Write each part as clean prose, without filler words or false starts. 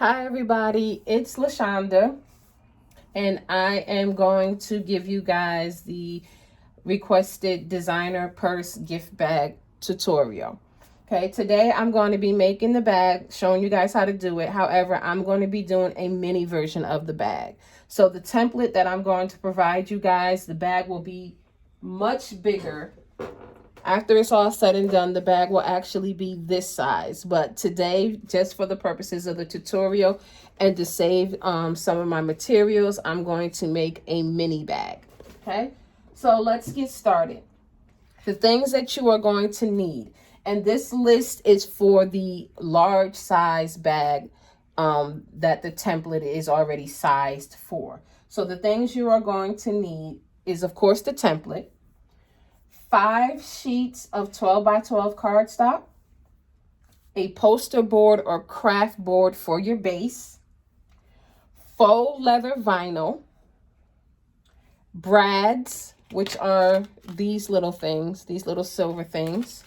Hi everybody, it's LaShonda, and I am going to give you guys the requested designer purse gift bag tutorial. Okay, today I'm going to be making the bag, showing you guys how to do it. However, I'm going to be doing a mini version of the bag. So the template that I'm going to provide you guys, the bag will be much bigger. After it's all said and done, the bag will actually be this size. But today, just for the purposes of the tutorial and to save some of my materials, I'm going to make a mini bag. Okay, so let's get started. The things that you are going to need, and this list is for the large size bag that the template is already sized for. So the things you are going to need is, of course, the template. 5 sheets of 12 by 12 cardstock, a poster board or craft board for your base, faux leather vinyl, brads, which are these little things, these little silver things.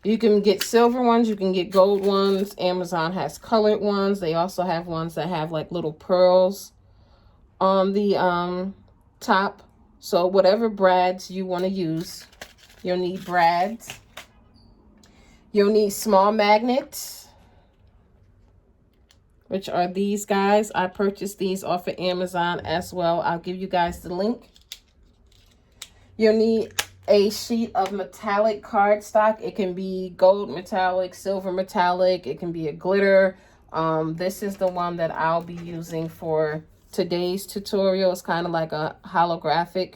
You can get silver ones, you can get gold ones. Amazon has colored ones. They also have ones that have like little pearls on the top. So whatever brads you want to use, you'll need brads. You'll need small magnets, which are these guys. I purchased these off of Amazon as well. I'll give you guys the link. You'll need a sheet of metallic cardstock. It can be gold metallic, silver metallic. It can be a glitter. This is the one that I'll be using for today's tutorial. It's kind of like a holographic,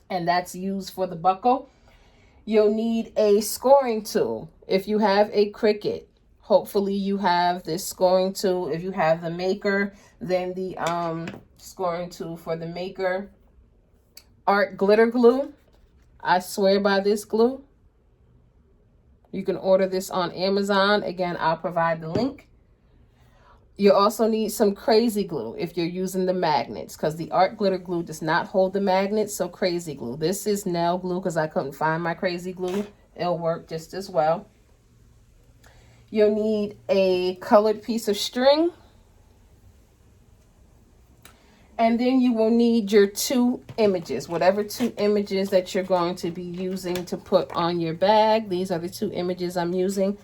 and that's used for the buckle. You'll need a scoring tool. If you have a Cricut, hopefully you have this scoring tool. If you have the Maker, then the scoring tool for the Maker. Art glitter glue. I swear by this glue. You can order this on Amazon. Again, I'll provide the link. You also need some crazy glue if you're using the magnets, because the art glitter glue does not hold the magnets, so crazy glue. This is nail glue because I couldn't find my crazy glue. It'll work just as well. You'll need a colored piece of string. And then you will need your 2 images, whatever 2 images that you're going to be using to put on your bag. These are the 2 images I'm using.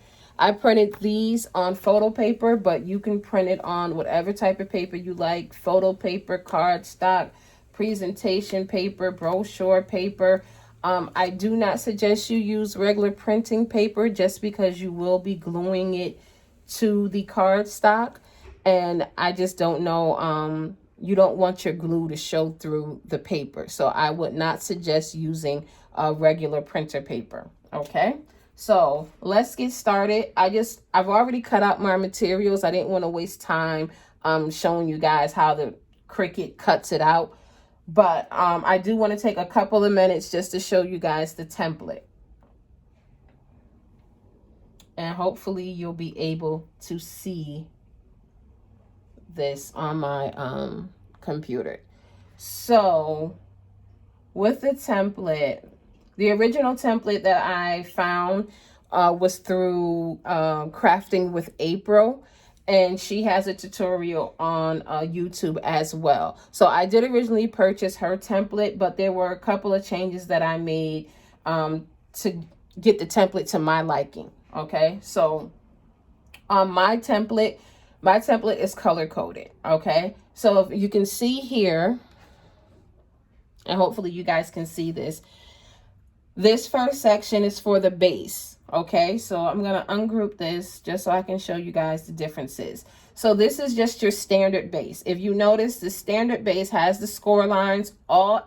I printed these on photo paper, but you can print it on whatever type of paper you like. Photo paper, cardstock, presentation paper, brochure paper. I do not suggest you use regular printing paper just because you will be gluing it to the cardstock. And I just don't know, you don't want your glue to show through the paper. So I would not suggest using a regular printer paper, okay? So let's get started. I've already cut out my materials. I didn't want to waste time showing you guys how the Cricut cuts it out. But I do want to take a couple of minutes just to show you guys the template. And hopefully you'll be able to see this on my computer. So with the template, the original template that I found was through Crafting with April, and she has a tutorial on YouTube as well. So I did originally purchase her template, but there were a couple of changes that I made to get the template to my liking. Okay, so on my template is color coded. Okay, so if you can see here, and hopefully you guys can see this. This first section is for the base. Okay, so I'm going to ungroup this just so I can show you guys the differences. So this is just your standard base. If you notice, the standard base has the score lines.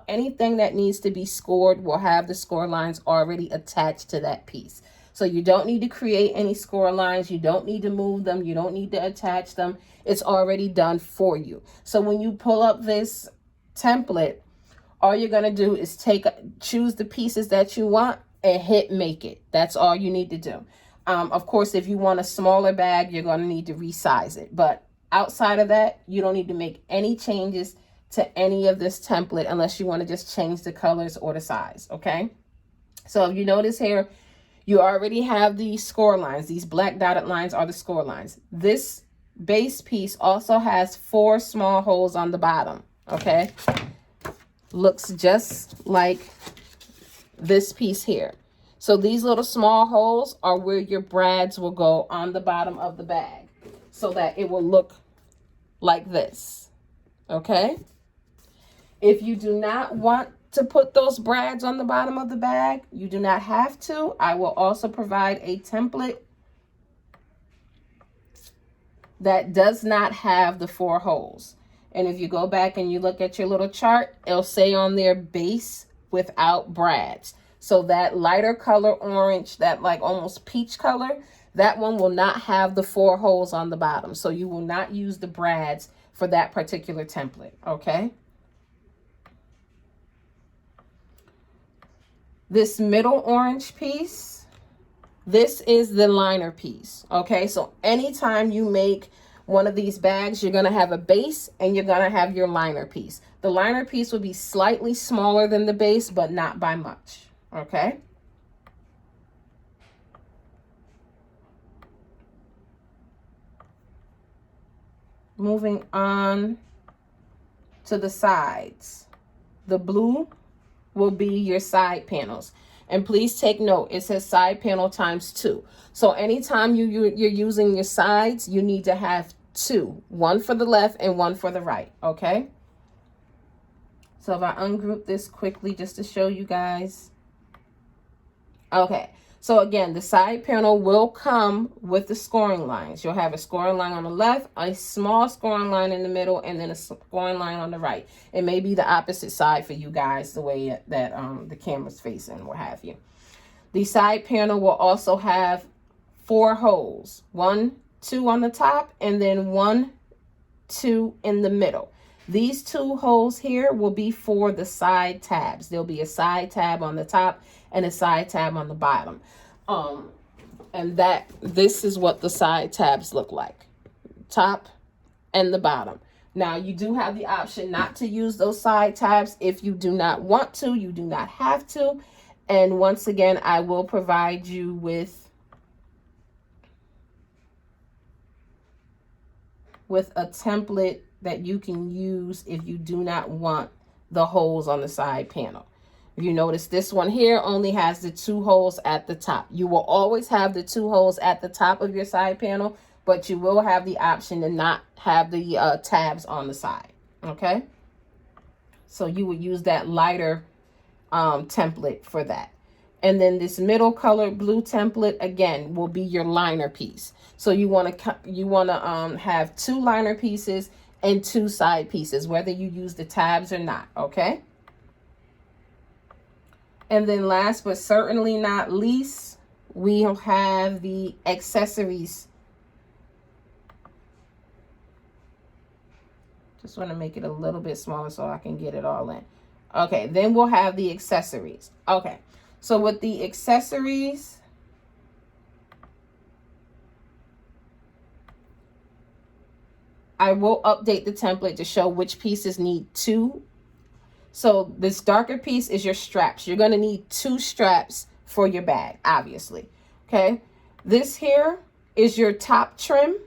Anything that needs to be scored will have the score lines already attached to that piece. So you don't need to create any score lines. You don't need to move them. You don't need to attach them. It's already done for you. So when you pull up this template, all you're going to do is choose the pieces that you want and hit make it. That's all you need to do. Of course, if you want a smaller bag, you're going to need to resize it. But outside of that, you don't need to make any changes to any of this template unless you want to just change the colors or the size. Okay. So if you notice here, you already have the score lines. These black dotted lines are the score lines. This base piece also has 4 small holes on the bottom, okay? Looks just like this piece here. So these little small holes are where your brads will go on the bottom of the bag so that it will look like this, okay? If you do not want to put those brads on the bottom of the bag, you do not have to. I will also provide a template that does not have the 4 holes. And if you go back and you look at your little chart, it'll say on there base without brads. So that lighter color orange, that like almost peach color, that one will not have the 4 holes on the bottom. So you will not use the brads for that particular template, okay? This middle orange piece, this is the liner piece, okay? So anytime you make one of these bags, you're gonna have a base and you're gonna have your liner piece. The liner piece will be slightly smaller than the base, but not by much, okay? Moving on to the sides. The blue will be your side panels. And please take note, it says side panel ×2. So anytime you're using your sides, you need to have 2. One for the left and one for the right, okay? So if I ungroup this quickly just to show you guys. Okay, so again, the side panel will come with the scoring lines. You'll have a scoring line on the left, a small scoring line in the middle, and then a scoring line on the right. It may be the opposite side for you guys, the way that the camera's facing, what have you. The side panel will also have 4 holes, 1, 2 on the top, and then 1, 2 in the middle. These 2 holes here will be for the side tabs. There'll be a side tab on the top and a side tab on the bottom. And this is what the side tabs look like, top and the bottom. Now you do have the option not to use those side tabs if you do not want to. You do not have to. And once again, I will provide you with a template that you can use if you do not want the holes on the side panel. If you notice, this one here only has the 2 holes at the top. You will always have the 2 holes at the top of your side panel, but you will have the option to not have the tabs on the side, okay? So you would use that lighter template for that. And then this middle color blue template, again, will be your liner piece. So you want to have 2 liner pieces and 2 side pieces, whether you use the tabs or not, okay? And then last but certainly not least, we'll have the accessories. Just want to make it a little bit smaller so I can get it all in. Okay, then we'll have the accessories. Okay, so with the accessories, I will update the template to show which pieces need 2. So this darker piece is your straps. You're going to need 2 straps for your bag, obviously. Okay. This here is your top trim.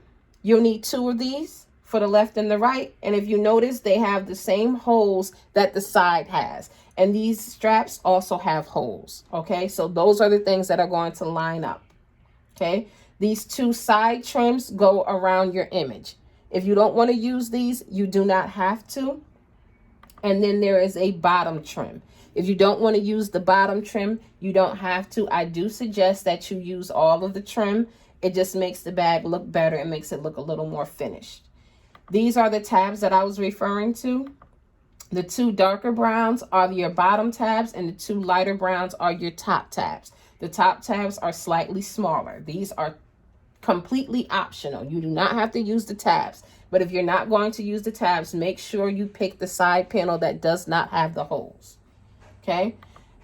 You'll need 2 of these for the left and the right. And if you notice, they have the same holes that the side has. And these straps also have holes. Okay. So those are the things that are going to line up. Okay. These 2 side trims go around your image. If you don't want to use these, you do not have to. And then there is a bottom trim. If you don't want to use the bottom trim, you don't have to. I do suggest that you use all of the trim. It just makes the bag look better and makes it look a little more finished. These are the tabs that I was referring to. The 2 darker browns are your bottom tabs and the 2 lighter browns are your top tabs. The top tabs are slightly smaller. These are completely optional. You do not have to use the tabs. But if you're not going to use the tabs, make sure you pick the side panel that does not have the holes. Okay.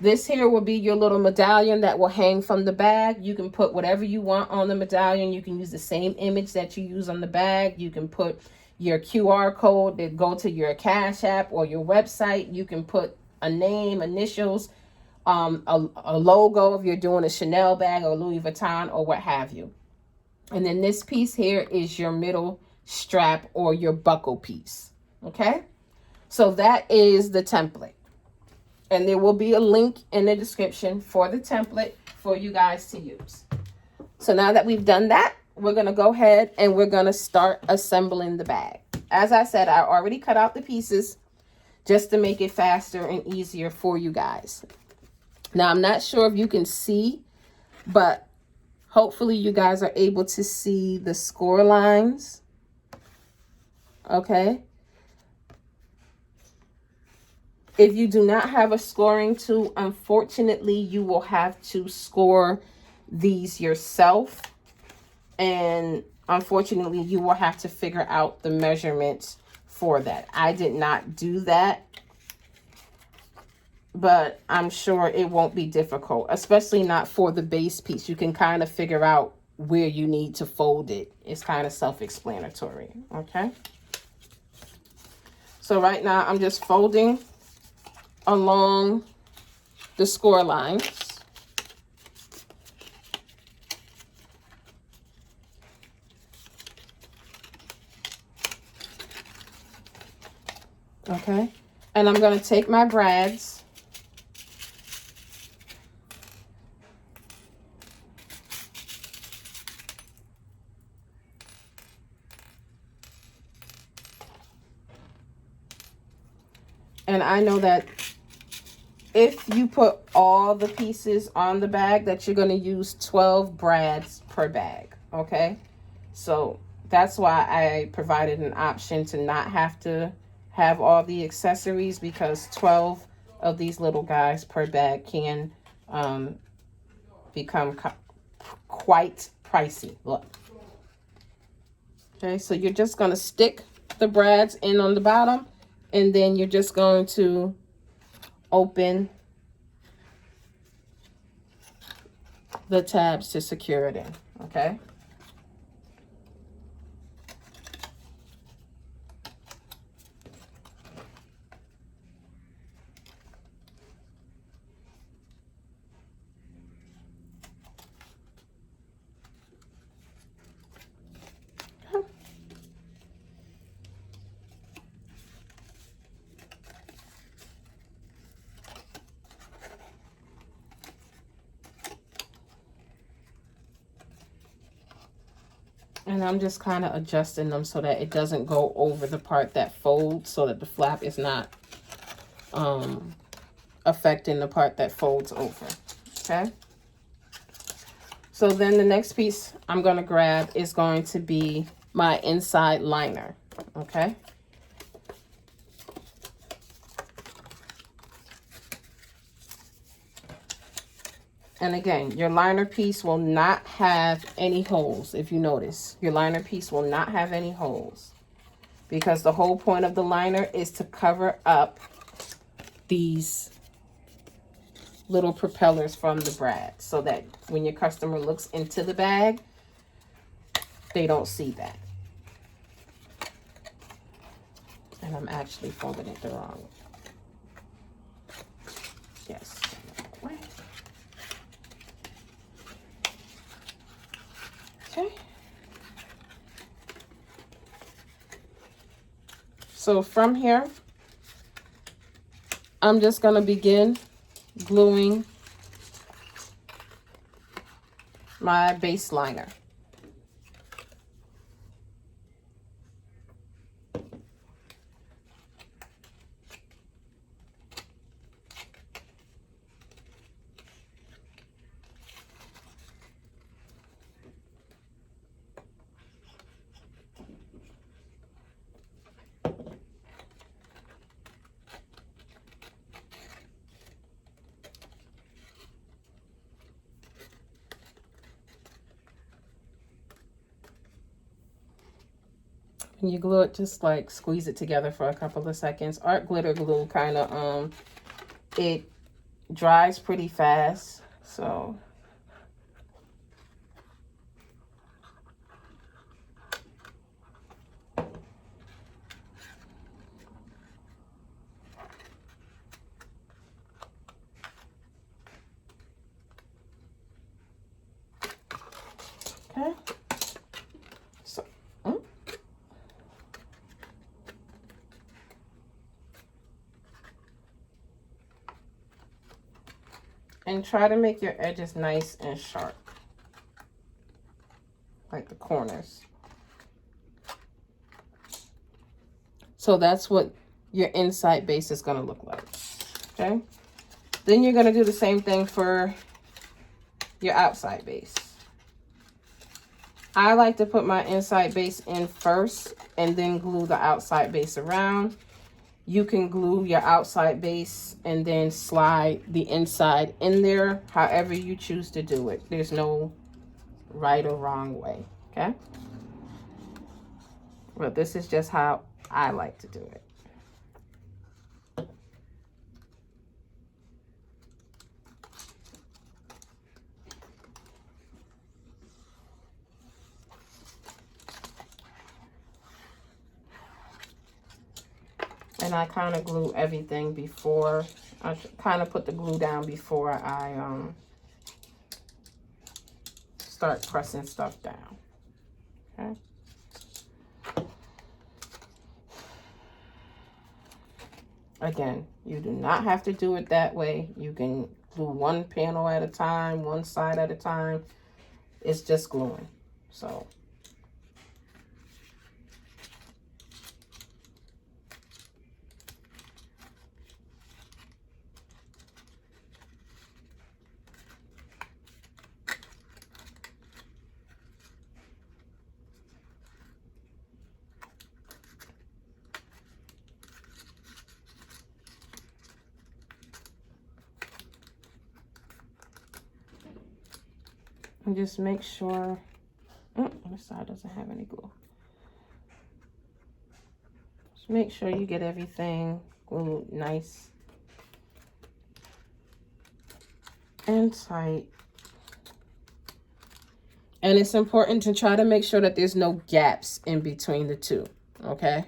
This here will be your little medallion that will hang from the bag. You can put whatever you want on the medallion. You can use the same image that you use on the bag. You can put your QR code that go to your Cash App or your website. You can put a name, initials, a logo if you're doing a Chanel bag or Louis Vuitton or what have you. And then this piece here is your middle strap or your buckle piece. Okay, so that is the template, and there will be a link in the description for the template for you guys to use. So now that we've done that, we're going to go ahead and we're going to start assembling the bag. As I said, I already cut out the pieces just to make it faster and easier for you guys. Now, I'm not sure if you can see, but hopefully you guys are able to see the score lines. Okay. If you do not have a scoring tool, unfortunately, you will have to score these yourself. And unfortunately, you will have to figure out the measurements for that. I did not do that, but I'm sure it won't be difficult, especially not for the base piece. You can kind of figure out where you need to fold it. It's kind of self-explanatory, okay? So right now, I'm just folding along the score lines. Okay, and I'm going to take my brads and I know that if you put all the pieces on the bag, that you're going to use 12 brads per bag. Okay, so that's why I provided an option to not have to have all the accessories, because 12 of these little guys per bag can become quite pricey. Look. Okay, so you're just going to stick the brads in on the bottom, and then you're just going to open the tabs to secure it in. Okay. And I'm just kind of adjusting them so that it doesn't go over the part that folds, so that the flap is not affecting the part that folds over. Okay. So then the next piece I'm going to grab is going to be my inside liner. Okay. And again, your liner piece will not have any holes. If you notice, your liner piece will not have any holes, because the whole point of the liner is to cover up these little propellers from the brad, so that when your customer looks into the bag, they don't see that. And I'm actually folding it the wrong way. Yes. Okay. So from here, I'm just going to begin gluing my base liner. When you glue it, just like squeeze it together for a couple of seconds. Art glitter glue kind of it dries pretty fast, so okay. So and try to make your edges nice and sharp, like the corners. So that's what your inside base is going to look like. Okay. Then you're going to do the same thing for your outside base. I like to put my inside base in first and then glue the outside base around. You can glue your outside base and then slide the inside in there, however you choose to do it. There's no right or wrong way, okay? But this is just how I like to do it. And I kind of glue everything before, I kind of put the glue down before I start pressing stuff down, okay? Again, you do not have to do it that way. You can glue one panel at a time, one side at a time. It's just gluing, so. And just make sure, this side doesn't have any glue. Just make sure you get everything glued nice and tight. And it's important to try to make sure that there's no gaps in between the two, okay?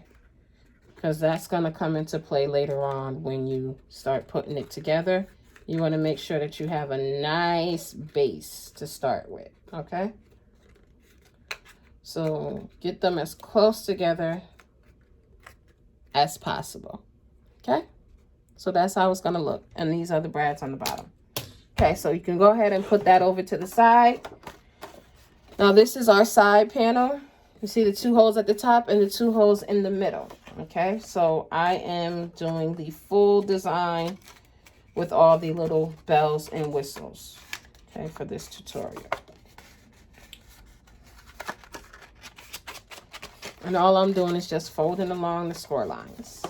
Because that's going to come into play later on when you start putting it together. You want to make sure that you have a nice base to start with, okay? So get them as close together as possible, okay? So that's how it's going to look. And these are the brads on the bottom. Okay, so you can go ahead and put that over to the side. Now this is our side panel. You see the 2 holes at the top and the 2 holes in the middle, okay? So I am doing the full design with all the little bells and whistles, okay, for this tutorial. And all I'm doing is just folding along the score lines.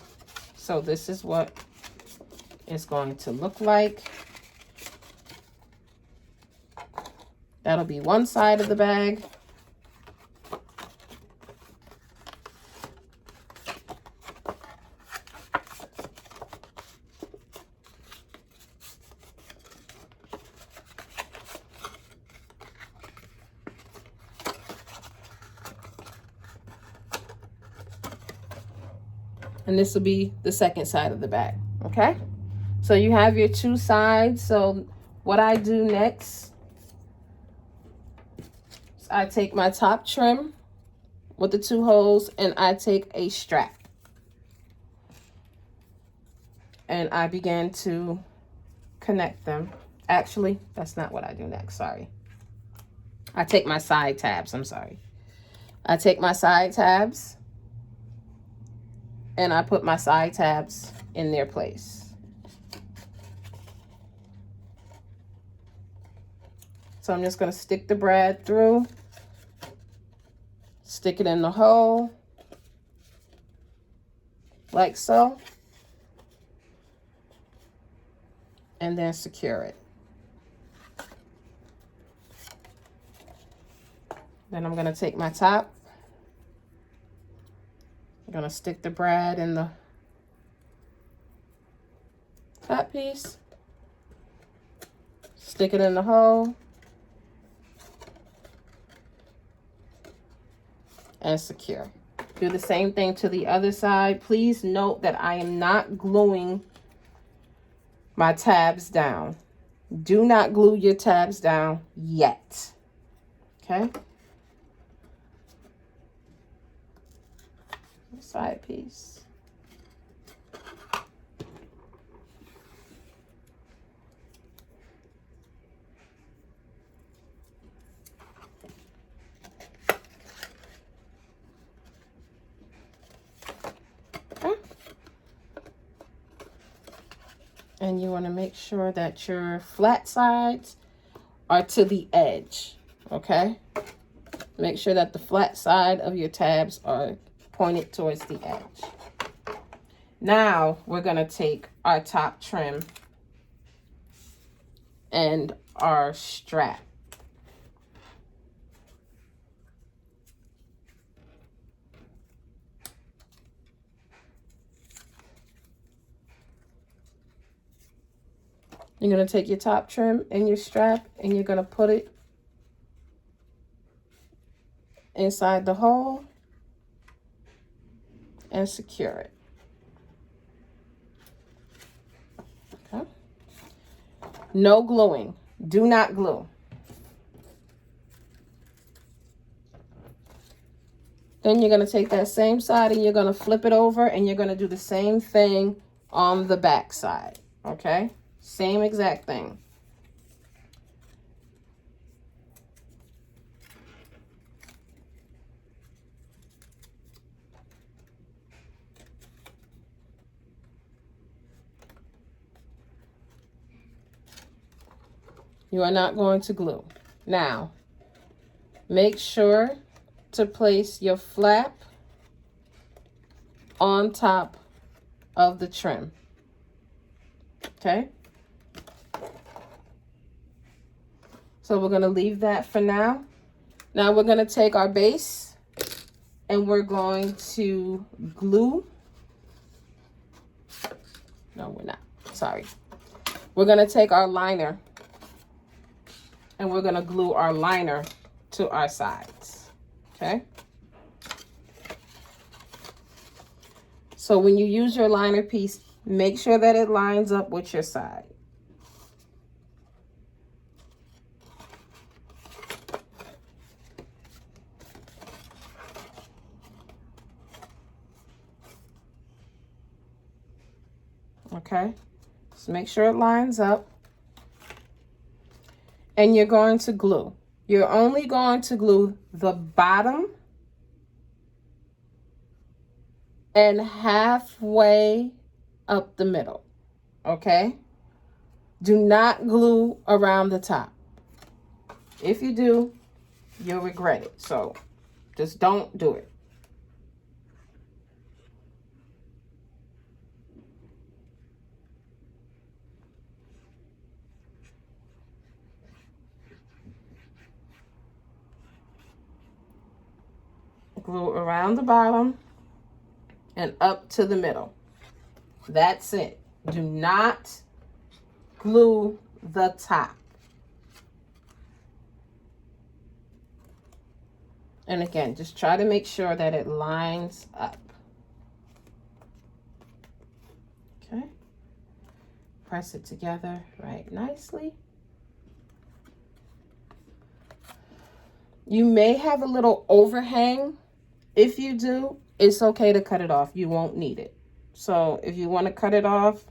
So this is what it's going to look like. That'll be one side of the bag. And this will be the second side of the bag, okay? So you have your 2 sides. So what I do next is I take my top trim with the 2 holes and I take a strap. And I begin to connect them. Actually, that's not what I do next, sorry. I take my side tabs, I'm sorry. I take my side tabs and I put my side tabs in their place. So I'm just going to stick the brad through, stick it in the hole, like so, and then secure it. Then I'm going to take my top. I'm going to stick the brad in the top piece, stick it in the hole, and secure. Do the same thing to the other side. Please note that I am not gluing my tabs down. Do not glue your tabs down yet, okay? Side piece. And you want to make sure that your flat sides are to the edge, okay? Make sure that the flat side of your tabs are pointed towards the edge. Now we're going to take our top trim and our strap. You're going to take your top trim and your strap and you're going to put it inside the hole and secure it. Okay. No gluing. Do not glue. Then you're going to take that same side and you're going to flip it over and you're going to do the same thing on the back side. Okay? Same exact thing. You are not going to glue. Now, make sure to place your flap on top of the trim. Okay? So we're going to leave that for now. Now we're going to take our base and we're going to glue. No, we're not. Sorry. We're going to take our liner and we're going to glue our liner to our sides. Okay? So when you use your liner piece, make sure that it lines up with your side. Okay? Just make sure it lines up. And you're going to glue. You're only going to glue the bottom and halfway up the middle. Okay? Do not glue around the top. If you do, you'll regret it. So just don't do it. Glue around the bottom and up to the middle. That's it. Do not glue the top. And again, just try to make sure that it lines up. Okay. Press it together right nicely. You may have a little overhang. If you do, it's okay to cut it off. You won't need it. So if you want to cut it off,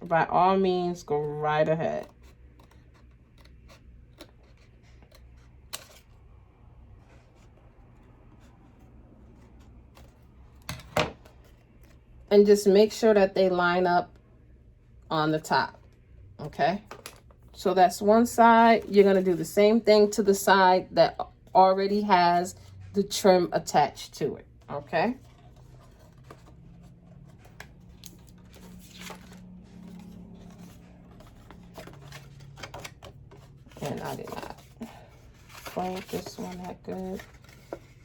by all means, go right ahead. And just make sure that they line up on the top. Okay? So that's one side. You're going to do the same thing to the side that already has the trim attached to it. Okay? And I did not fold this one that good.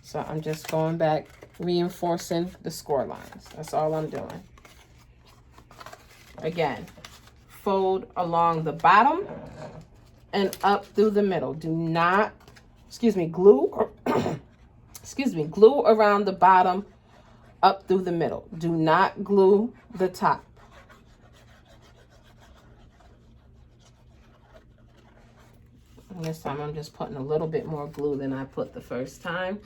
So I'm just going back, reinforcing the score lines. That's all I'm doing. Again, fold along the bottom and up through the middle. Do not, glue or glue around the bottom up through the middle. Do not glue the top. And this time I'm just putting a little bit more glue than I put the first time.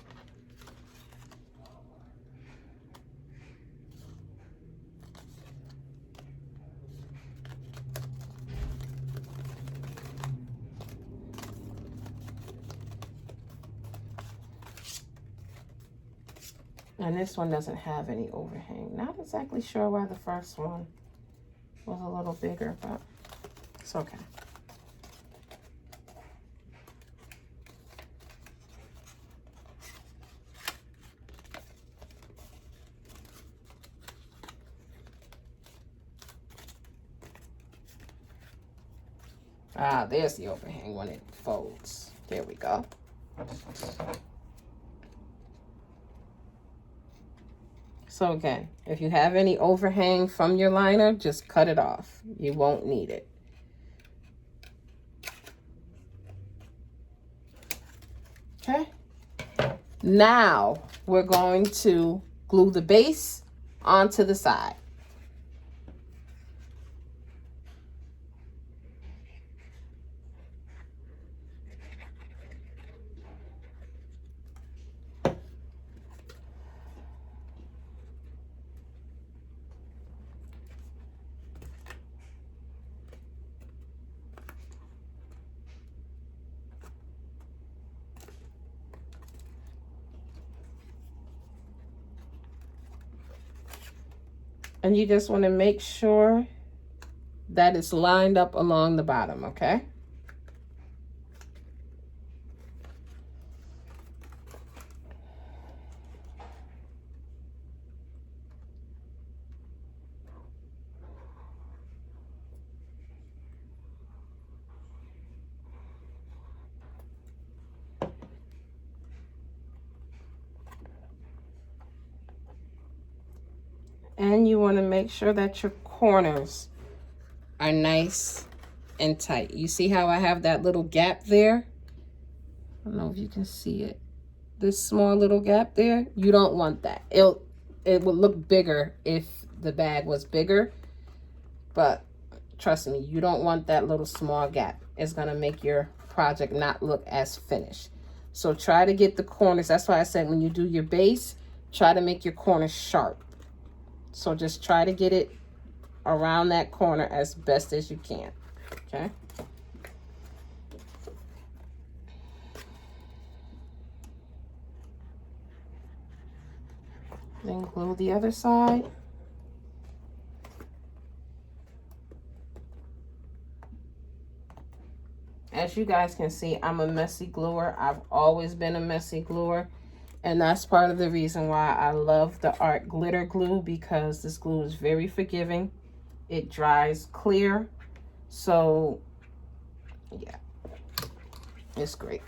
And this one doesn't have any overhang. Not exactly sure why the first one was a little bigger, but it's okay. Ah, there's the overhang when it folds. There we go. So again, if you have any overhang from your liner, just cut it off. You won't need it. Okay. Now we're going to glue the base onto the side. And you just want to make sure that it's lined up along the bottom, okay? And you want to make sure that your corners are nice and tight. You see how I have that little gap there? I don't know if you can see it. This small little gap there, you don't want that. It would look bigger if the bag was bigger, but trust me, you don't want that little small gap. It's going to make your project not look as finished. So try to get the corners. That's why I said when you do your base, try to make your corners sharp. So just try to get it around that corner as best as you can, okay? Then glue the other side. As you guys can see, I'm a messy gluer. I've always been a messy gluer. And that's part of the reason why I love the Art Glitter Glue, because this glue is very forgiving. It dries clear. So, yeah, it's great.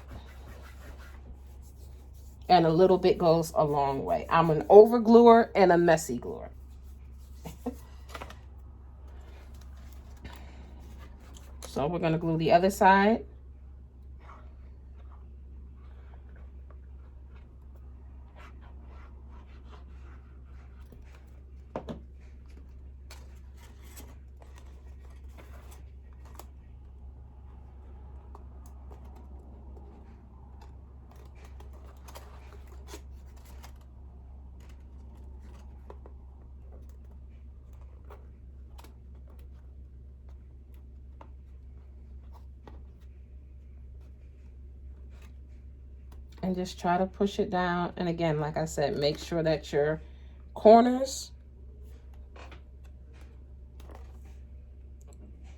And a little bit goes a long way. I'm an over gluer and a messy gluer. So we're going to glue the other side. And just try to push it down. And again, like I said, make sure that your corners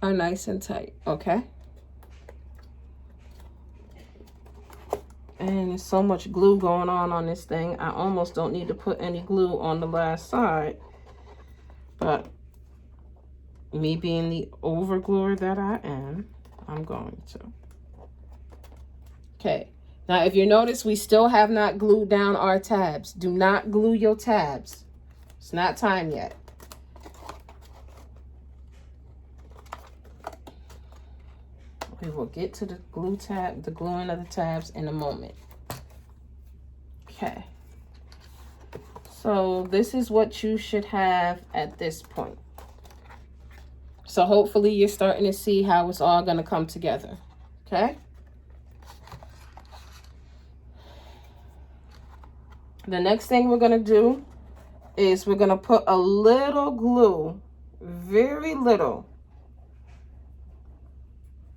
are nice and tight, okay? And there's so much glue going on this thing. I almost don't need to put any glue on the last side. But me being the over gluer that I am, I'm going to. Okay. Now, if you notice, we still have not glued down our tabs. Do not glue your tabs. It's not time yet. We will get to the the gluing of the tabs in a moment. Okay. So this is what you should have at this point. So hopefully you're starting to see how it's all going to come together. Okay. The next thing we're going to do is we're going to put a little glue, very little,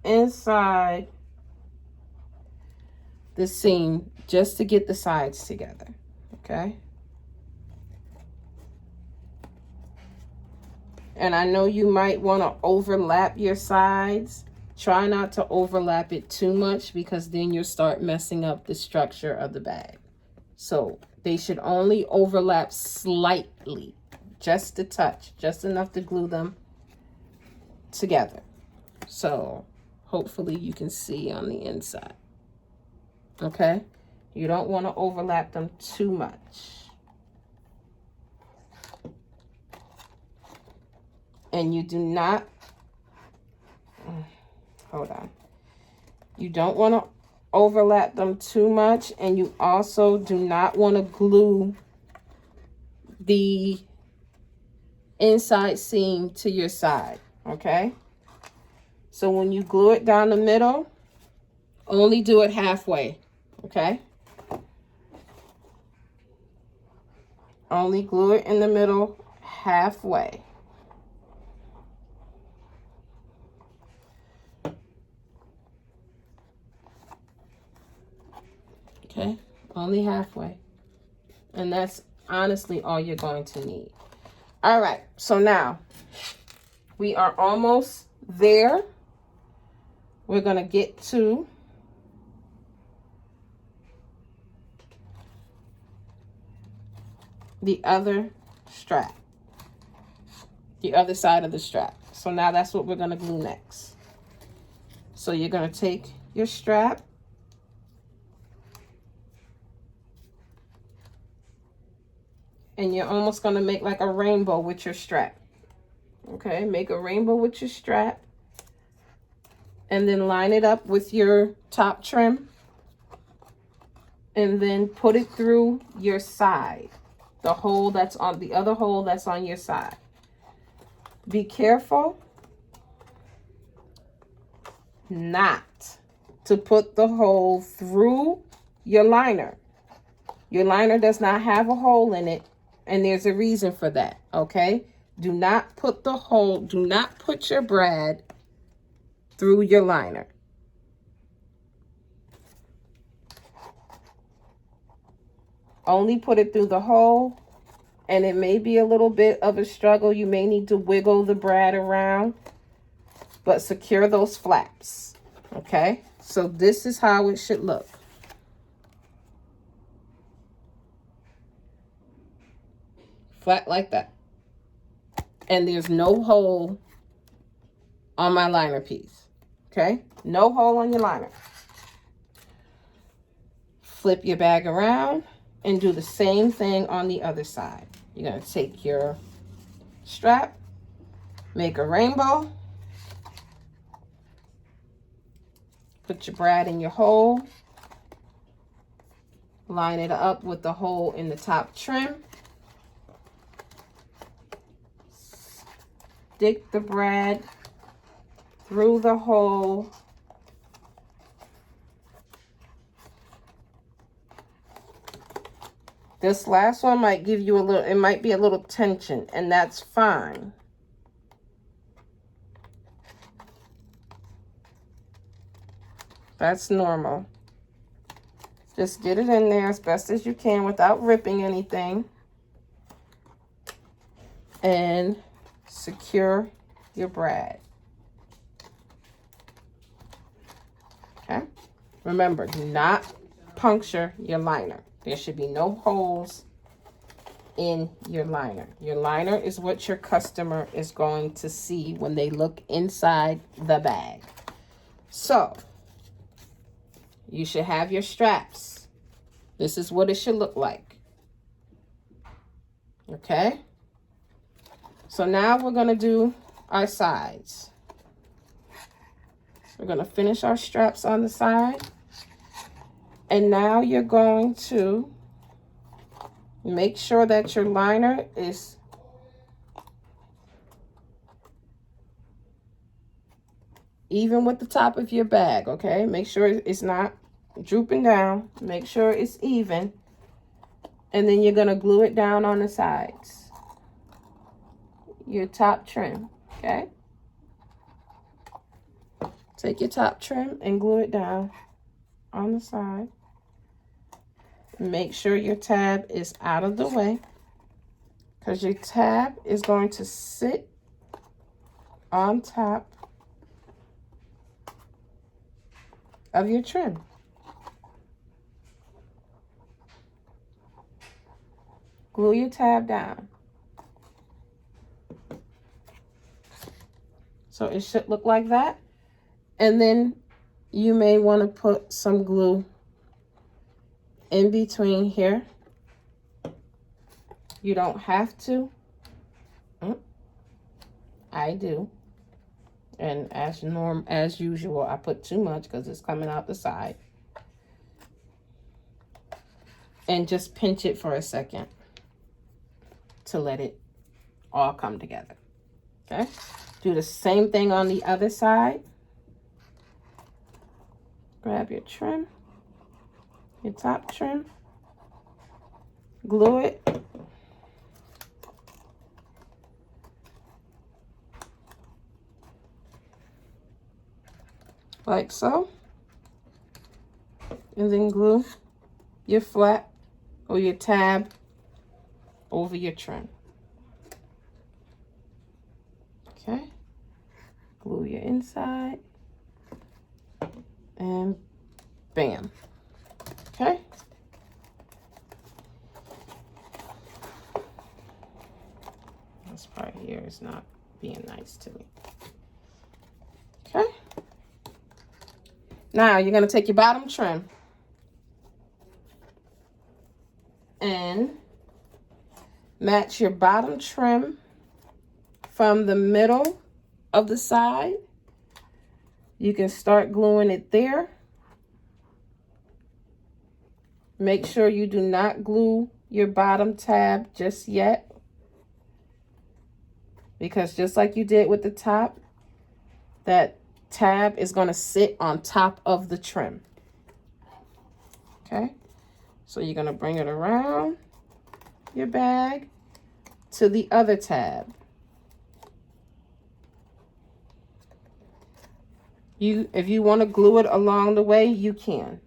inside the seam just to get the sides together, okay? And I know you might want to overlap your sides. Try not to overlap it too much because then you'll start messing up the structure of the bag. So they should only overlap slightly, just a touch, just enough to glue them together. So hopefully you can see on the inside. Okay? You don't want to overlap them too much. And you do not, hold on. You don't want to overlap them too much, and you also do not want to glue the inside seam to your side, okay? So when you glue it down the middle, only do it halfway, okay? Only glue it in the middle halfway. Okay, only halfway. And that's honestly all you're going to need. All right, so now we are almost there. We're going to get to the other strap, the other side of the strap. So now that's what we're going to glue next. So you're going to take your strap, and you're almost going to make like a rainbow with your strap. Okay, make a rainbow with your strap. And then line it up with your top trim. And then put it through your side. The hole that's on, the other hole that's on your side. Be careful not to put the hole through your liner. Your liner does not have a hole in it. And there's a reason for that, okay? Do not put the hole, do not put your brad through your liner. Only put it through the hole, and it may be a little bit of a struggle. You may need to wiggle the brad around, but secure those flaps, okay? So this is how it should look. Flat like that. And there's no hole on my liner piece, okay? No hole on your liner. Flip your bag around and do the same thing on the other side. You're going to take your strap, make a rainbow, put your brad in your hole, line it up with the hole in the top trim, stick the brad through the hole, this last one might give you a little, it might be a little tension, and that's fine. That's normal. Just get it in there as best as you can without ripping anything. And secure your brad. Okay? Remember, do not puncture your liner. There should be no holes in your liner. Your liner is what your customer is going to see when they look inside the bag. So, you should have your straps. This is what it should look like. Okay? So now we're going to do our sides. We're going to finish our straps on the side. And now you're going to make sure that your liner is even with the top of your bag, okay? Make sure it's not drooping down. Make sure it's even. And then you're going to glue it down on the sides. Your top trim, okay? Take your top trim and glue it down on the side. Make sure your tab is out of the way, because your tab is going to sit on top of your trim. Glue your tab down. So it should look like that. And then you may want to put some glue in between here. You don't have to. I do. And as usual, I put too much because it's coming out the side. And just pinch it for a second to let it all come together. Okay? Do the same thing on the other side. Grab your trim, your top trim, glue it. Like so. And then glue your flat or your tab over your trim. Okay. Glue your inside. And bam. Okay. This part here is not being nice to me. Okay. Now you're going to take your bottom trim and match your bottom trim from the middle of the side. You can start gluing it there. Make sure you do not glue your bottom tab just yet, because just like you did with the top, that tab is going to sit on top of the trim. Okay, so you're going to bring it around your bag to the other tab. If you want to glue it along the way, you can.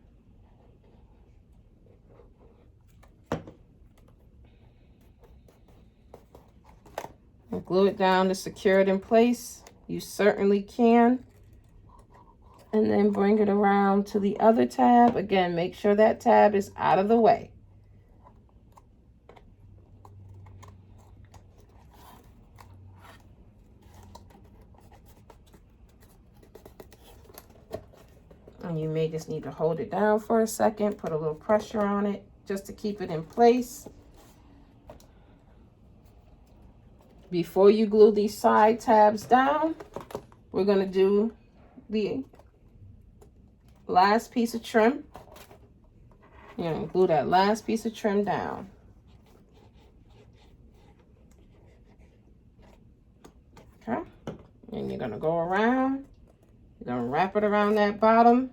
And glue it down to secure it in place. You certainly can. And then bring it around to the other tab. Again, make sure that tab is out of the way. And you may just need to hold it down for a second, put a little pressure on it just to keep it in place. Before you glue these side tabs down, we're going to do the last piece of trim. You're going to glue that last piece of trim down. Okay. And you're going to go around. You're going to wrap it around that bottom.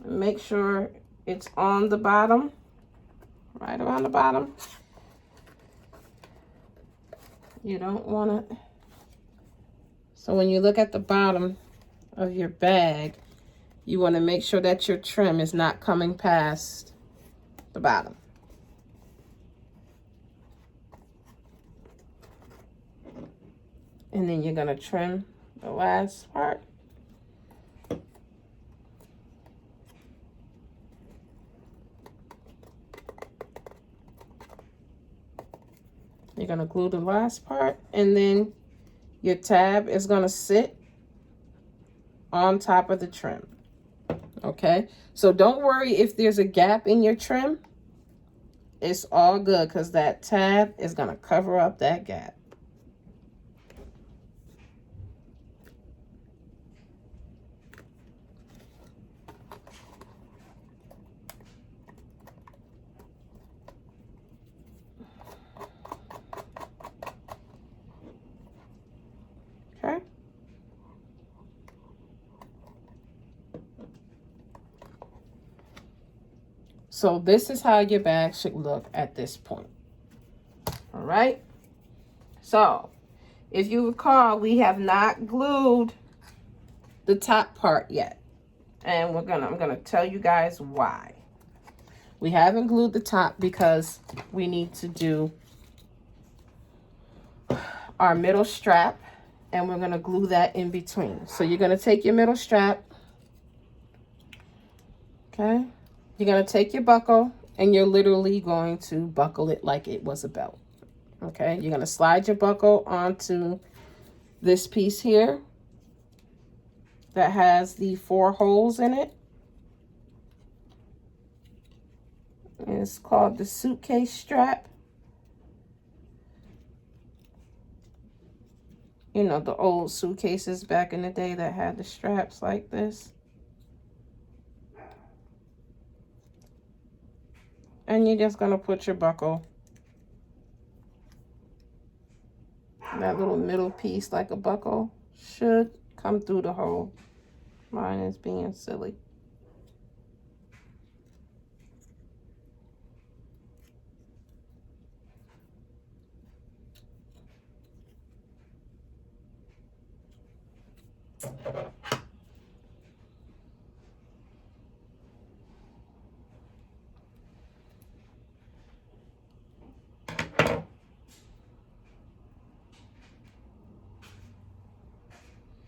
Make sure it's on the bottom, right around the bottom. You don't want to. So when you look at the bottom of your bag, you want to make sure that your trim is not coming past the bottom. And then you're going to trim the last part. You're going to glue the last part, and then your tab is going to sit on top of the trim. Okay, so don't worry if there's a gap in your trim. It's all good because that tab is going to cover up that gap. Okay. So this is how your bag should look at this point. All right. So if you recall, we have not glued the top part yet. And I'm gonna tell you guys why. We haven't glued the top because we need to do our middle strap, and we're going to glue that in between. So you're going to take your middle strap, okay? You're going to take your buckle, and you're literally going to buckle it like it was a belt, okay? You're going to slide your buckle onto this piece here that has the 4 holes in it. It's called the suitcase strap. You know, the old suitcases back in the day that had the straps like this. And you're just going to put your buckle, that little middle piece like a buckle, should come through the hole. Mine is being silly.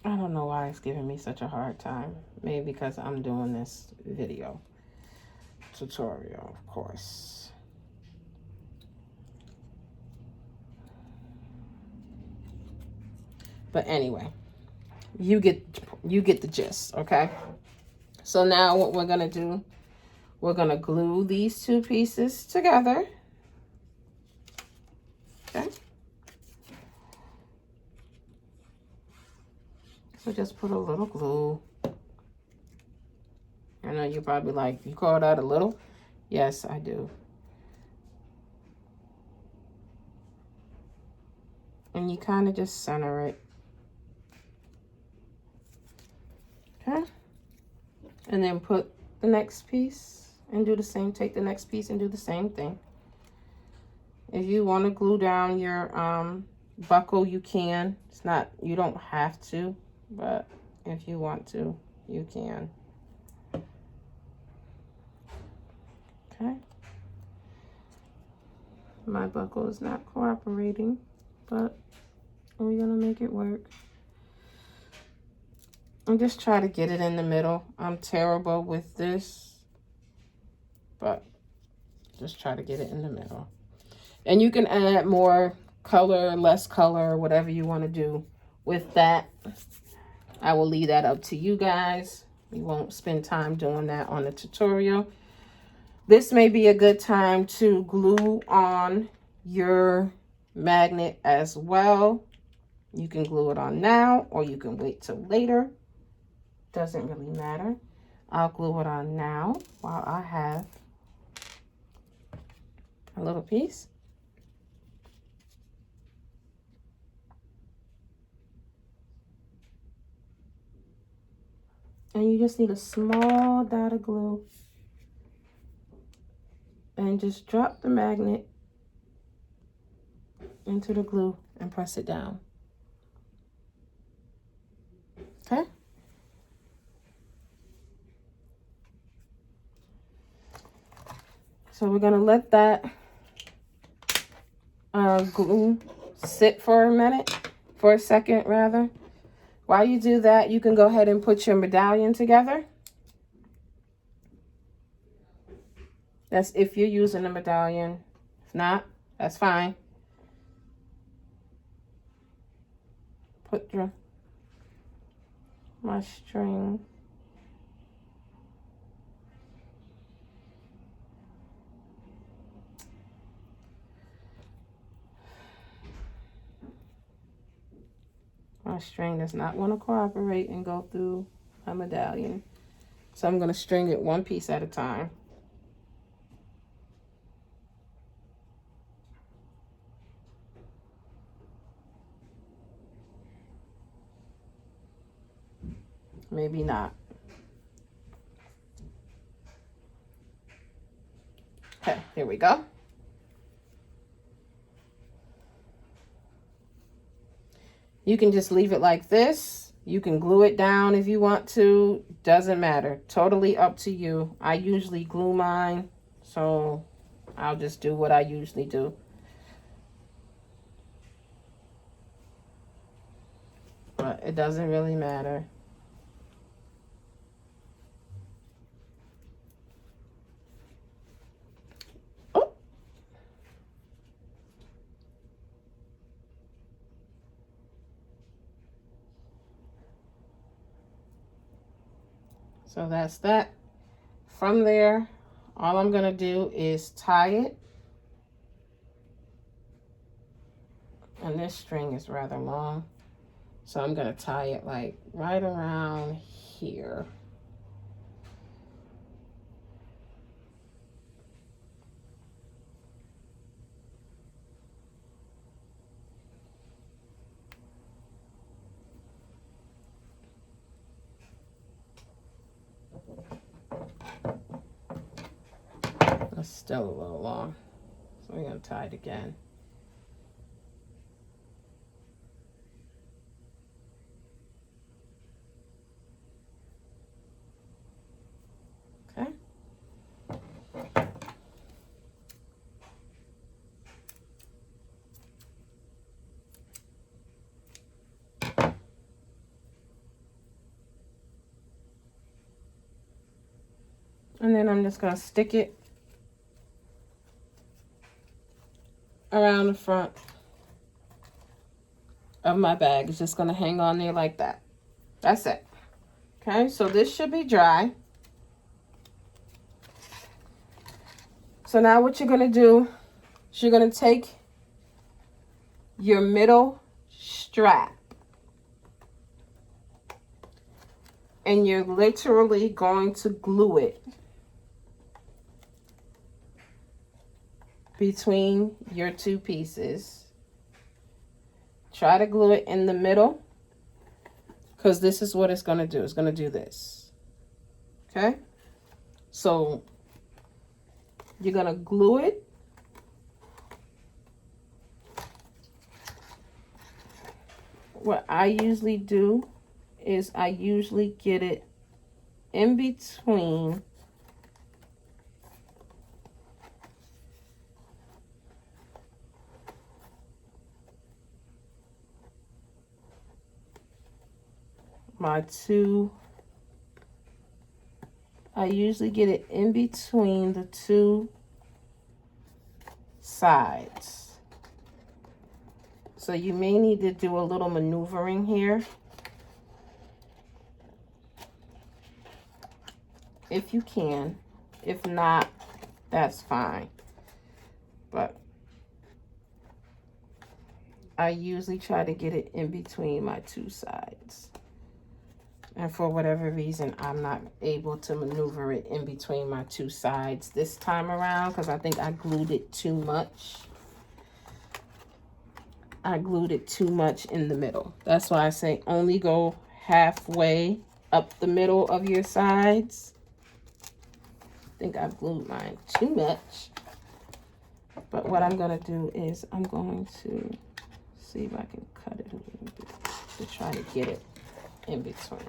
I don't know why it's giving me such a hard time. Maybe because I'm doing this video tutorial, of course. But anyway, you get the gist, okay? So now what we're gonna do, we're gonna glue these 2 pieces together. Okay. So just put a little glue. I know you're probably like, you call that a little? Yes, I do. And you kind of just center it. Okay. And then put the next piece and do the same. Take the next piece and do the same thing. If you want to glue down your buckle, you can. It's not, you don't have to, but if you want to, you can. Okay. My buckle is not cooperating, but we're gonna make it work. And just try to get it in the middle. I'm terrible with this, but just try to get it in the middle. And you can add more color, less color, whatever you want to do with that. I will leave that up to you guys. We won't spend time doing that on the tutorial. This may be a good time to glue on your magnet as well. You can glue it on now, or you can wait till later. Doesn't really matter. I'll glue it on now while I have a little piece. And you just need a small dot of glue. And just drop the magnet into the glue and press it down. Okay? So we're going to let that glue sit for a second rather. While you do that, you can go ahead and put your medallion together. That's if you're using a medallion. If not, that's fine. Put my string. My string does not want to cooperate and go through my medallion. So I'm going to string it 1 piece at a time. Maybe not. Okay, here we go. You can just leave it like this. You can glue it down if you want to. Doesn't matter. Totally up to you. I usually glue mine, so I'll just do what I usually do. It doesn't really matter. Oh. So that's that. From there, all I'm going to do is tie it. And this string is rather long, so I'm going to tie it like right around here. That's still a little long, so we're going to tie it again. Okay. And then I'm just going to stick it around the front of my bag. It's just going to hang on there like that. That's it. Okay, so this should be dry. So now what you're going to do is you're going to take your middle strap and you're literally going to glue it between your two pieces. Try to glue it in the middle, because this is what it's going to do. It's going to do this. Okay? So you're going to glue it. What I usually do is I usually get it in between my two. I usually get it in between the two sides. So you may need to do a little maneuvering here. If you can. If not, that's fine. But I usually try to get it in between my two sides. And for whatever reason, I'm not able to maneuver it in between my two sides this time around, because I think I glued it too much. I glued it too much in the middle. That's why I say only go halfway up the middle of your sides. I think I've glued mine too much. But what I'm going to do is I'm going to see if I can cut it a little bit to try to get it in between.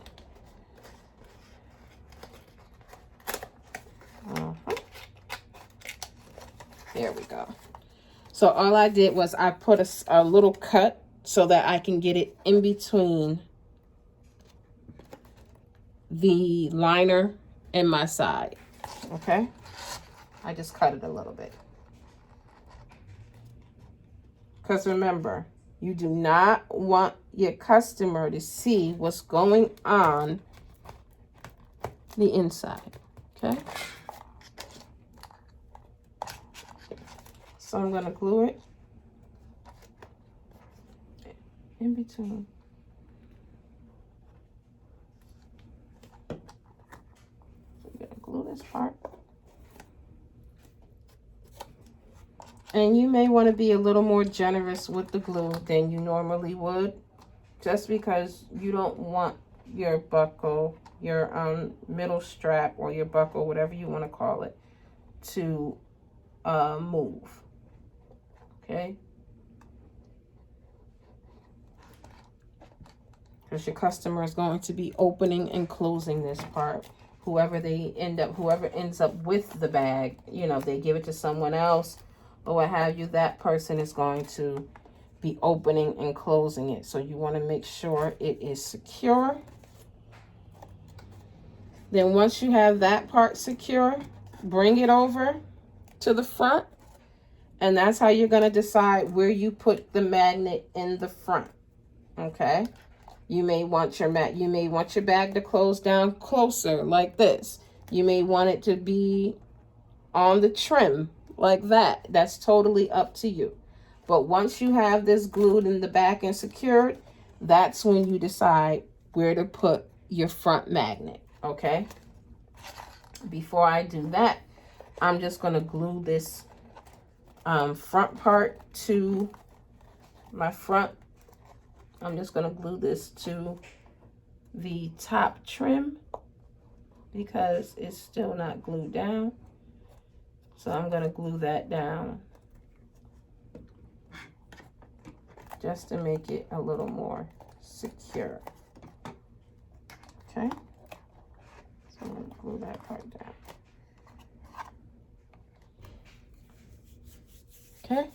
There we go. So all I did was I put a little cut so that I can get it in between the liner and my side. Okay? I just cut it a little bit. Because remember, you do not want your customer to see what's going on the inside. Okay? So I'm going to glue it in between. I'm going to glue this part. And you may want to be a little more generous with the glue than you normally would, just because you don't want your buckle, your middle strap, or your buckle, whatever you want to call it, to move. Okay? Because your customer is going to be opening and closing this part. Whoever ends up with the bag, you know, they give it to someone else or what have you, that person is going to be opening and closing it. So you want to make sure it is secure. Then once you have that part secure, bring it over to the front. And that's how you're going to decide where you put the magnet in the front. Okay? You may want your bag to close down closer like this. You may want it to be on the trim like that. That's totally up to you. But once you have this glued in the back and secured, that's when you decide where to put your front magnet. Okay? Before I do that, I'm just going to glue this front part to my front. I'm just going to glue this to the top trim because it's still not glued down. So I'm going to glue that down just to make it a little more secure. Okay? So I'm going to glue that part down. Okay?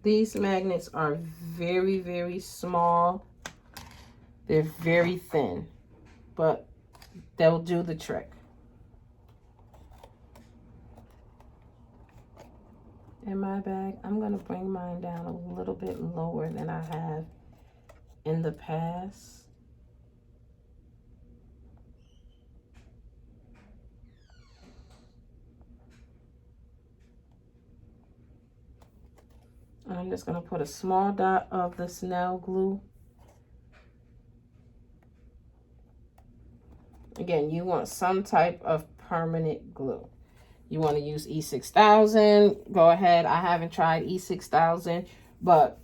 These magnets are very, very small. They're very thin, but they'll do the trick. In my bag, I'm going to bring mine down a little bit lower than I have in the past. I'm just going to put a small dot of the Snell glue. Again, you want some type of permanent glue. You want to use E6000, go ahead. I haven't tried E6000, but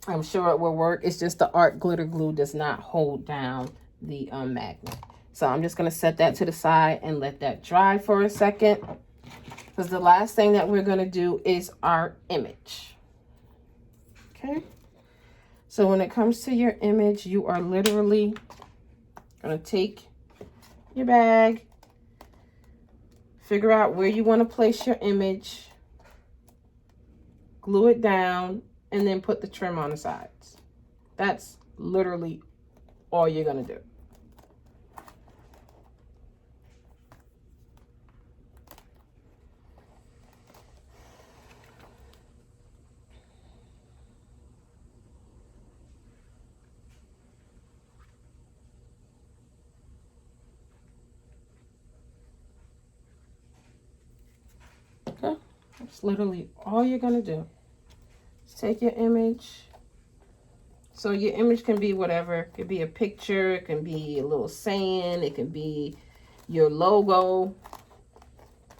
I'm sure it will work. It's just the art glitter glue does not hold down the magnet. So I'm just going to set that to the side and let that dry for a second. Because the last thing that we're going to do is our image. Okay, so when it comes to your image, you are literally going to take your bag, figure out where you want to place your image, glue it down, and then put the trim on the sides. That's literally all you're going to do. Okay, that's literally all you're going to do. Just take your image. So your image can be whatever. It could be a picture. It can be a little saying. It can be your logo.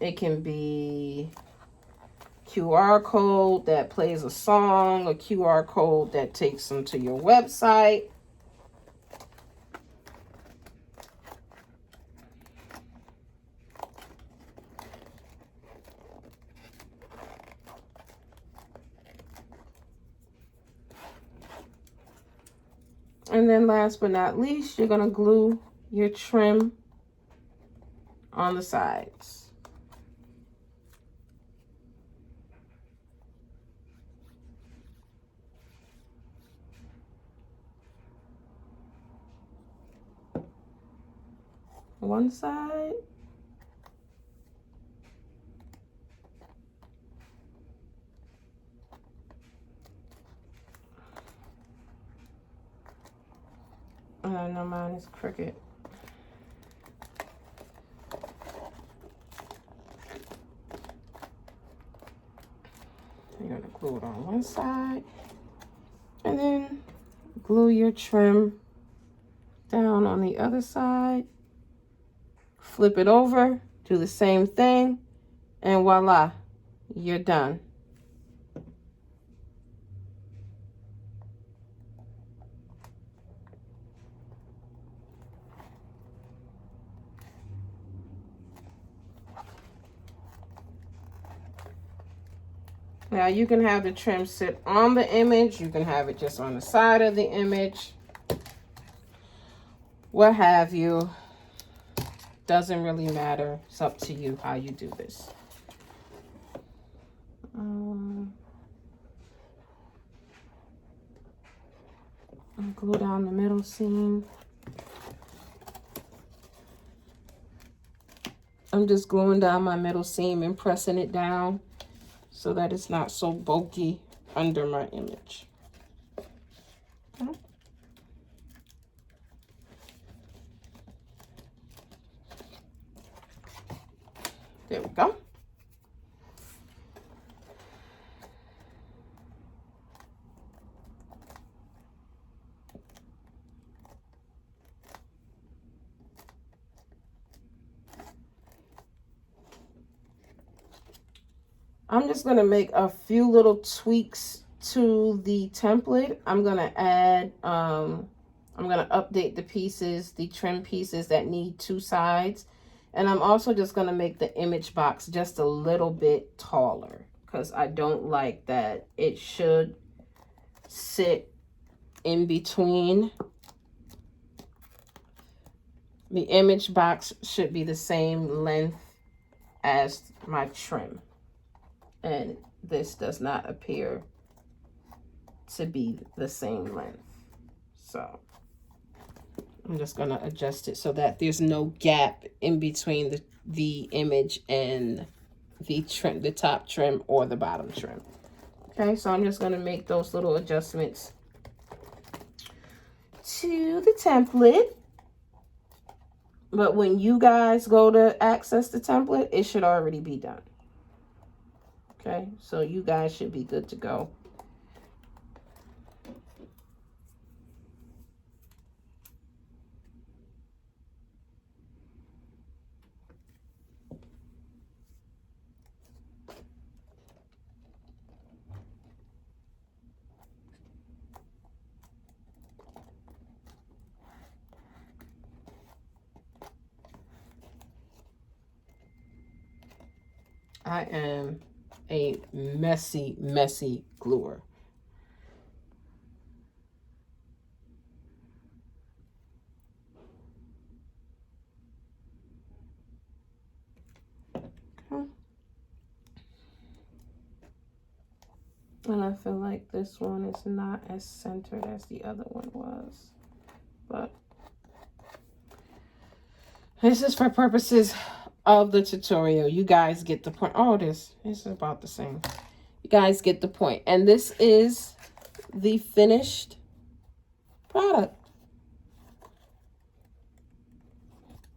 It can be QR code that plays a song, a QR code that takes them to your website. And then last but not least, you're going to glue your trim on the sides. One side. I know mine is crooked. You're going to glue it on one side. And then glue your trim down on the other side. Flip it over, do the same thing, and voila, you're done. Now you can have the trim sit on the image, you can have it just on the side of the image, what have you. doesn't really matter. It's up to you how you do this. I'll glue down the middle seam. I'm just gluing down my middle seam and pressing it down so that it's not so bulky under my image. Okay. There we go. I'm just going to make a few little tweaks to the template. I'm going to add, I'm going to update the pieces, the trim pieces that need two sides. And I'm also just going to make the image box just a little bit taller because I don't like that. It should sit in between. The image box should be the same length as my trim. And this does not appear to be the same length. So I'm just going to adjust it so that there's no gap in between the image and the trim, the top trim or the bottom trim. Okay, so I'm just going to make those little adjustments to the template. But when you guys go to access the template, it should already be done. Okay, so you guys should be good to go. I am a messy gluer. Okay. And I feel like this one is not as centered as the other one was, but this is for purposes of the tutorial. You guys get the point. Oh, this is about the same. You guys get the point. And this is the finished product.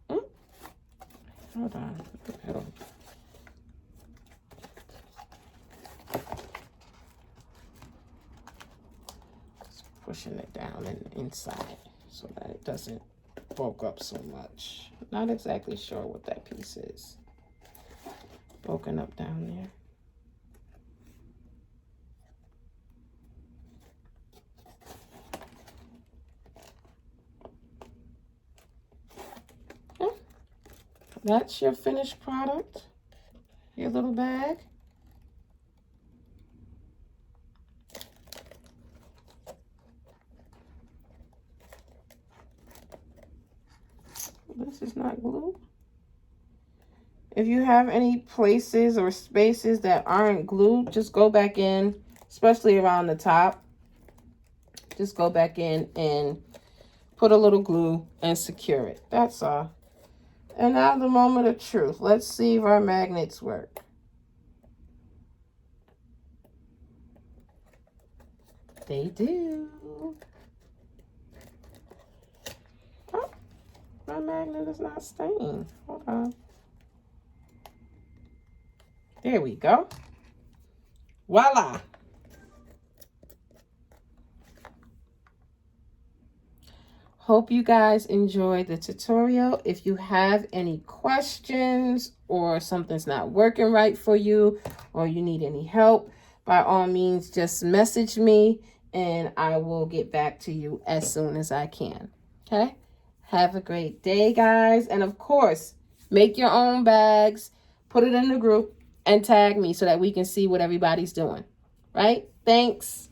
Hold on. Just pushing it down and inside so that it doesn't bulk up so much. Not exactly sure what that piece is. Bulking up down there. Okay. That's your finished product. Your little bag. This is not glue. If you have any places or spaces that aren't glued, just go back in, especially around the top. Just go back in and put a little glue and secure it. That's all. And now the moment of truth. Let's see if our magnets work. They do. Oh, my magnet is not staying. Hold on. There we go. Voila. Hope you guys enjoyed the tutorial. If you have any questions or something's not working right for you or you need any help, by all means, just message me and I will get back to you as soon as I can. Okay? Have a great day, guys. And of course, make your own bags, put it in the group, and tag me so that we can see what everybody's doing. Right? Thanks.